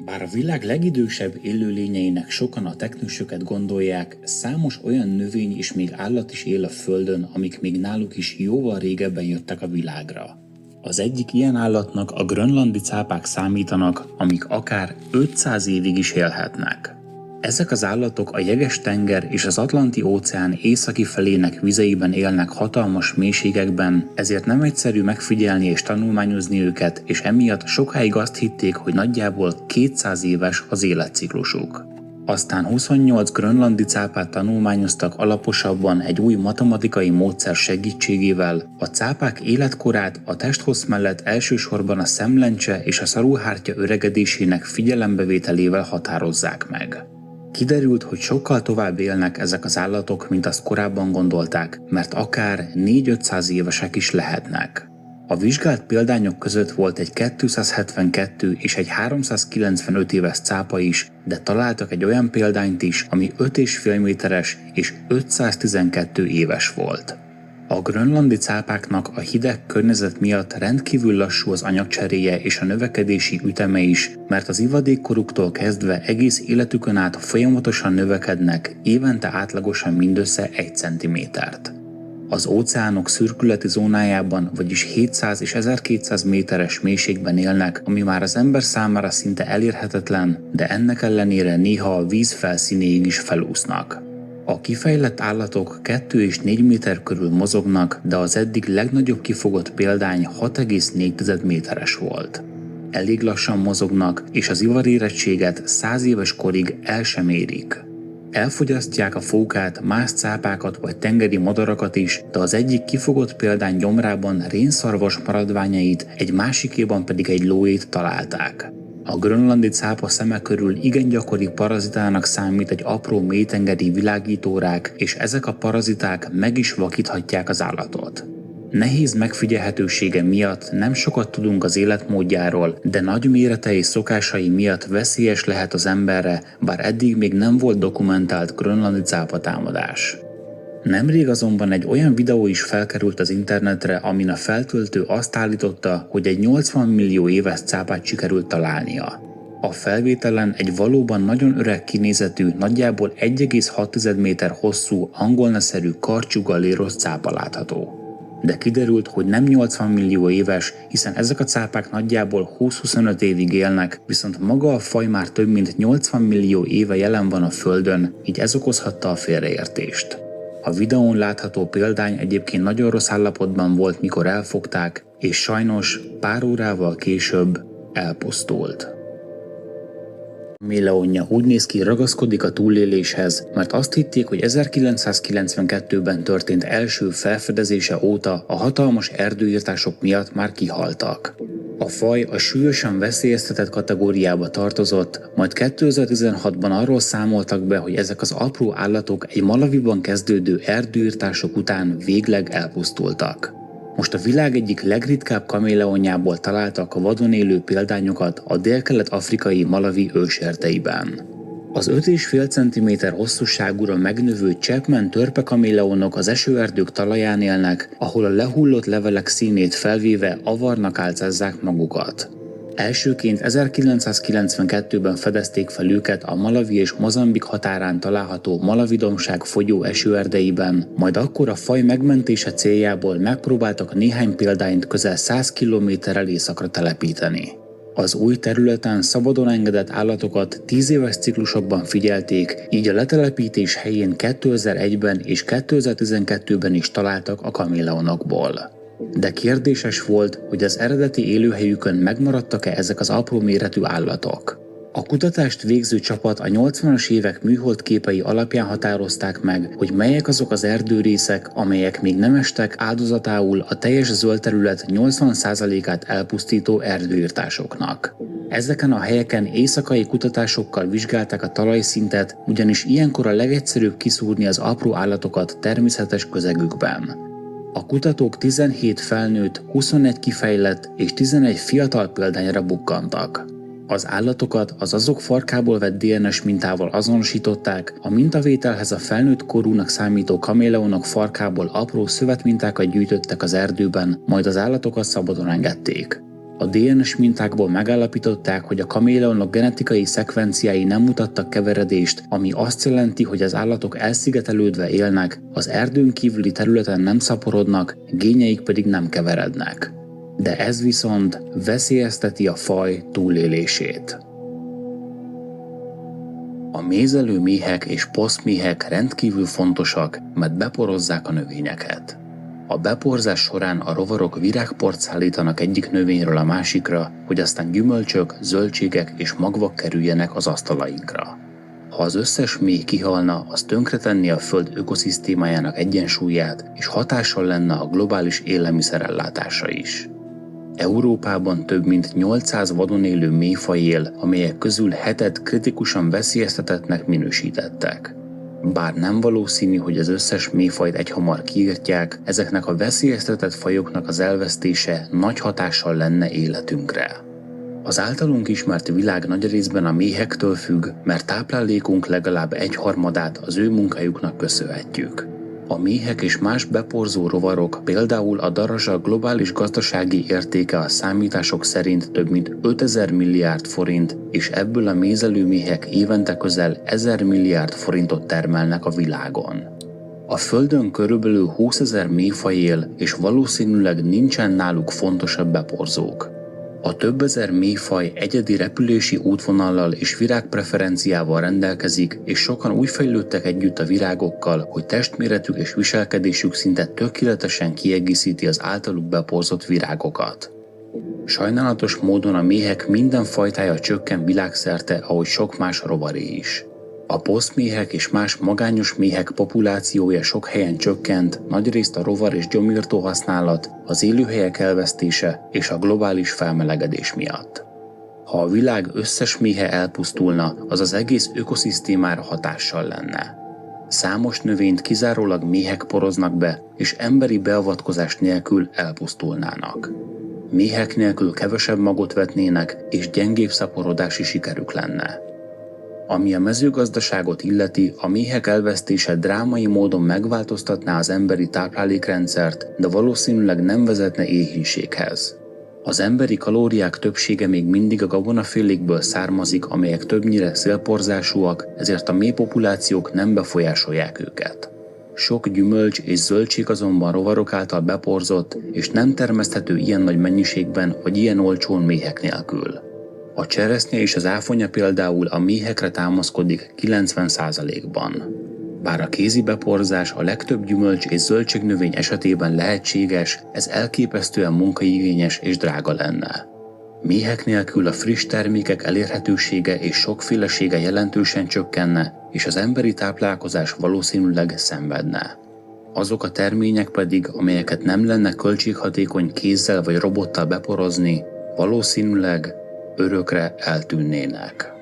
Bár a világ legidősebb élőlényeinek sokan a teknősöket gondolják, számos olyan növény és még állat is él a Földön, amik még náluk is jóval régebben jöttek a világra. Az egyik ilyen állatnak a grönlandi cápák számítanak, amik akár 500 évig is élhetnek. Ezek az állatok a Jeges-tenger és az Atlanti-óceán északi felének vizeiben élnek hatalmas mélységekben, ezért nem egyszerű megfigyelni és tanulmányozni őket, és emiatt sokáig azt hitték, hogy nagyjából 200 éves az életciklusuk. Aztán 28 grönlandi cápát tanulmányoztak alaposabban egy új matematikai módszer segítségével. A cápák életkorát a testhossz mellett elsősorban a szemlencse és a szarúhártya öregedésének figyelembevételével határozzák meg. Kiderült, hogy sokkal tovább élnek ezek az állatok, mint azt korábban gondolták, mert akár 4-500 évesek is lehetnek. A vizsgált példányok között volt egy 272 és egy 395 éves cápa is, de találtak egy olyan példányt is, ami 5,5 méteres és 512 éves volt. A grönlandi cápáknak a hideg környezet miatt rendkívül lassú az anyagcseréje és a növekedési üteme is, mert az ivadékkoruktól kezdve egész életükön át folyamatosan növekednek, évente átlagosan mindössze 1 cm-t. Az óceánok szürkületi zónájában, vagyis 700 és 1200 méteres mélységben élnek, ami már az ember számára szinte elérhetetlen, de ennek ellenére néha a víz felszínéig is felúsznak. A kifejlett állatok 2 és 4 méter körül mozognak, de az eddig legnagyobb kifogott példány 6,4 méteres volt. Elég lassan mozognak, és az ivarérettséget 100 éves korig el sem érik. Elfogyasztják a fókát, más cápákat vagy tengeri madarakat is, de az egyik kifogott példány gyomrában rénszarvas maradványait, egy másikéban pedig egy lóét találták. A grönlandi cápa szeme körül igen gyakori parazitának számít egy apró mélytengeri világítórák, és ezek a paraziták meg is vakíthatják az állatot. Nehéz megfigyelhetősége miatt nem sokat tudunk az életmódjáról, de nagy mérete és szokásai miatt veszélyes lehet az emberre, bár eddig még nem volt dokumentált grönlandi cápa támadás. Nemrég azonban egy olyan videó is felkerült az internetre, amin a feltöltő azt állította, hogy egy 80 millió éves cápát sikerült találnia. A felvételen egy valóban nagyon öreg kinézetű, nagyjából 1,6 méter hosszú, angolnaszerű karcsú galéros cápa látható. De kiderült, hogy nem 80 millió éves, hiszen ezek a cápák nagyjából 20-25 évig élnek, viszont maga a faj már több mint 80 millió éve jelen van a Földön, így ez okozhatta a félreértést. A videón látható példány egyébként nagyon rossz állapotban volt, mikor elfogták, és sajnos pár órával később elpusztult. Kaméleonja úgy néz ki, ragaszkodik a túléléshez, mert azt hitték, hogy 1992-ben történt első felfedezése óta a hatalmas erdőirtások miatt már kihaltak. A faj a súlyosan veszélyeztetett kategóriába tartozott, majd 2016-ban arról számoltak be, hogy ezek az apró állatok egy Malawiban kezdődő erdőirtások után végleg elpusztultak. Most a világ egyik legritkább kaméleonjából találtak a vadon élő példányokat a délkelet-afrikai Malawi őserdeiben. Az 5,5 cm hosszúságúra megnövő Chapman törpekaméleonok az esőerdők talaján élnek, ahol a lehullott levelek színét felvéve avarnak álcázzák magukat. Elsőként 1992-ben fedezték fel őket a Malawi és Mozambik határán található Malawi-dombság folyó esőerdeiben, majd akkor a faj megmentése céljából megpróbáltak néhány példányt közel 100 km-rel északra telepíteni. Az új területen szabadon engedett állatokat 10 éves ciklusokban figyelték, így a letelepítés helyén 2001-ben és 2012-ben is találtak a kaméleonokból. De kérdéses volt, hogy az eredeti élőhelyükön megmaradtak-e ezek az apró méretű állatok. A kutatást végző csapat a 80-as évek műholdképei alapján határozták meg, hogy melyek azok az erdőrészek, amelyek még nem estek áldozatául a teljes zöld terület 80%-át elpusztító erdőirtásoknak. Ezeken a helyeken éjszakai kutatásokkal vizsgálták a talajszintet, ugyanis ilyenkor a legegyszerűbb kiszúrni az apró állatokat természetes közegükben. A kutatók 17 felnőtt, 21 kifejlett és 11 fiatal példányra bukkantak. Az állatokat az azok farkából vett DNS mintával azonosították, a mintavételhez a felnőtt korúnak számító kaméleonok farkából apró szövetmintákat gyűjtöttek az erdőben, majd az állatokat szabadon engedték. A DNS mintákból megállapították, hogy a kaméleonok genetikai szekvenciái nem mutattak keveredést, ami azt jelenti, hogy az állatok elszigetelődve élnek, az erdőn kívüli területen nem szaporodnak, génjeik pedig nem keverednek. De ez viszont veszélyezteti a faj túlélését. A mézelő méhek és posztméhek rendkívül fontosak, mert beporozzák a növényeket. A beporzás során a rovarok virágport szállítanak egyik növényről a másikra, hogy aztán gyümölcsök, zöldségek és magvak kerüljenek az asztalainkra. Ha az összes méh kihalna, az tönkretenné a Föld ökoszisztémájának egyensúlyát, és hatással lenne a globális élelmiszerellátásra is. Európában több mint 800 vadon élő méhfaj él, amelyek közül 7-et kritikusan veszélyeztetettnek minősítettek. Bár nem valószínű, hogy az összes méhfajt egyhamar kiirtják, ezeknek a veszélyeztetett fajoknak az elvesztése nagy hatással lenne életünkre. Az általunk ismert világ nagy részben a méhektől függ, mert táplálékunk legalább 1/3 az ő munkájuknak köszönhetjük. A méhek és más beporzó rovarok, például a darazsa globális gazdasági értéke a számítások szerint több mint 5000 milliárd forint, és ebből a mézelő méhek évente közel 1000 milliárd forintot termelnek a világon. A Földön körülbelül 20 000 méhfaj él, és valószínűleg nincsen náluk fontosabb beporzók. A több ezer méhfaj egyedi repülési útvonallal és virágpreferenciával rendelkezik, és sokan úgy fejlődtek együtt a virágokkal, hogy testméretük és viselkedésük szinte tökéletesen kiegészíti az általuk beporzott virágokat. Sajnálatos módon a méhek minden fajtája csökken világszerte, ahogy sok más rovaré is. A posztméhek és más magányos méhek populációja sok helyen csökkent, nagyrészt a rovar és gyomírtó használat, az élőhelyek elvesztése és a globális felmelegedés miatt. Ha a világ összes méhe elpusztulna, az az egész ökoszisztémára hatással lenne. Számos növényt kizárólag méhek poroznak be, és emberi beavatkozás nélkül elpusztulnának. Méhek nélkül kevesebb magot vetnének, és gyengébb szaporodási sikerük lenne. Ami a mezőgazdaságot illeti, a méhek elvesztése drámai módon megváltoztatná az emberi táplálékrendszert, de valószínűleg nem vezetne éhínséghez. Az emberi kalóriák többsége még mindig a gabonafélékből származik, amelyek többnyire szélporzásúak, ezért a méhpopulációk nem befolyásolják őket. Sok gyümölcs és zöldség azonban rovarok által beporzott, és nem termeszthető ilyen nagy mennyiségben vagy ilyen olcsón méhek nélkül. A cseresznye és az áfonya például a méhekre támaszkodik 90%-ban. Bár a kézi beporzás a legtöbb gyümölcs és zöldségnövény esetében lehetséges, ez elképesztően munkaigényes és drága lenne. Méhek nélkül a friss termékek elérhetősége és sokfélesége jelentősen csökkenne, és az emberi táplálkozás valószínűleg szenvedne. Azok a termények pedig, amelyeket nem lenne költséghatékony kézzel vagy robottal beporozni, valószínűleg örökre eltűnnének.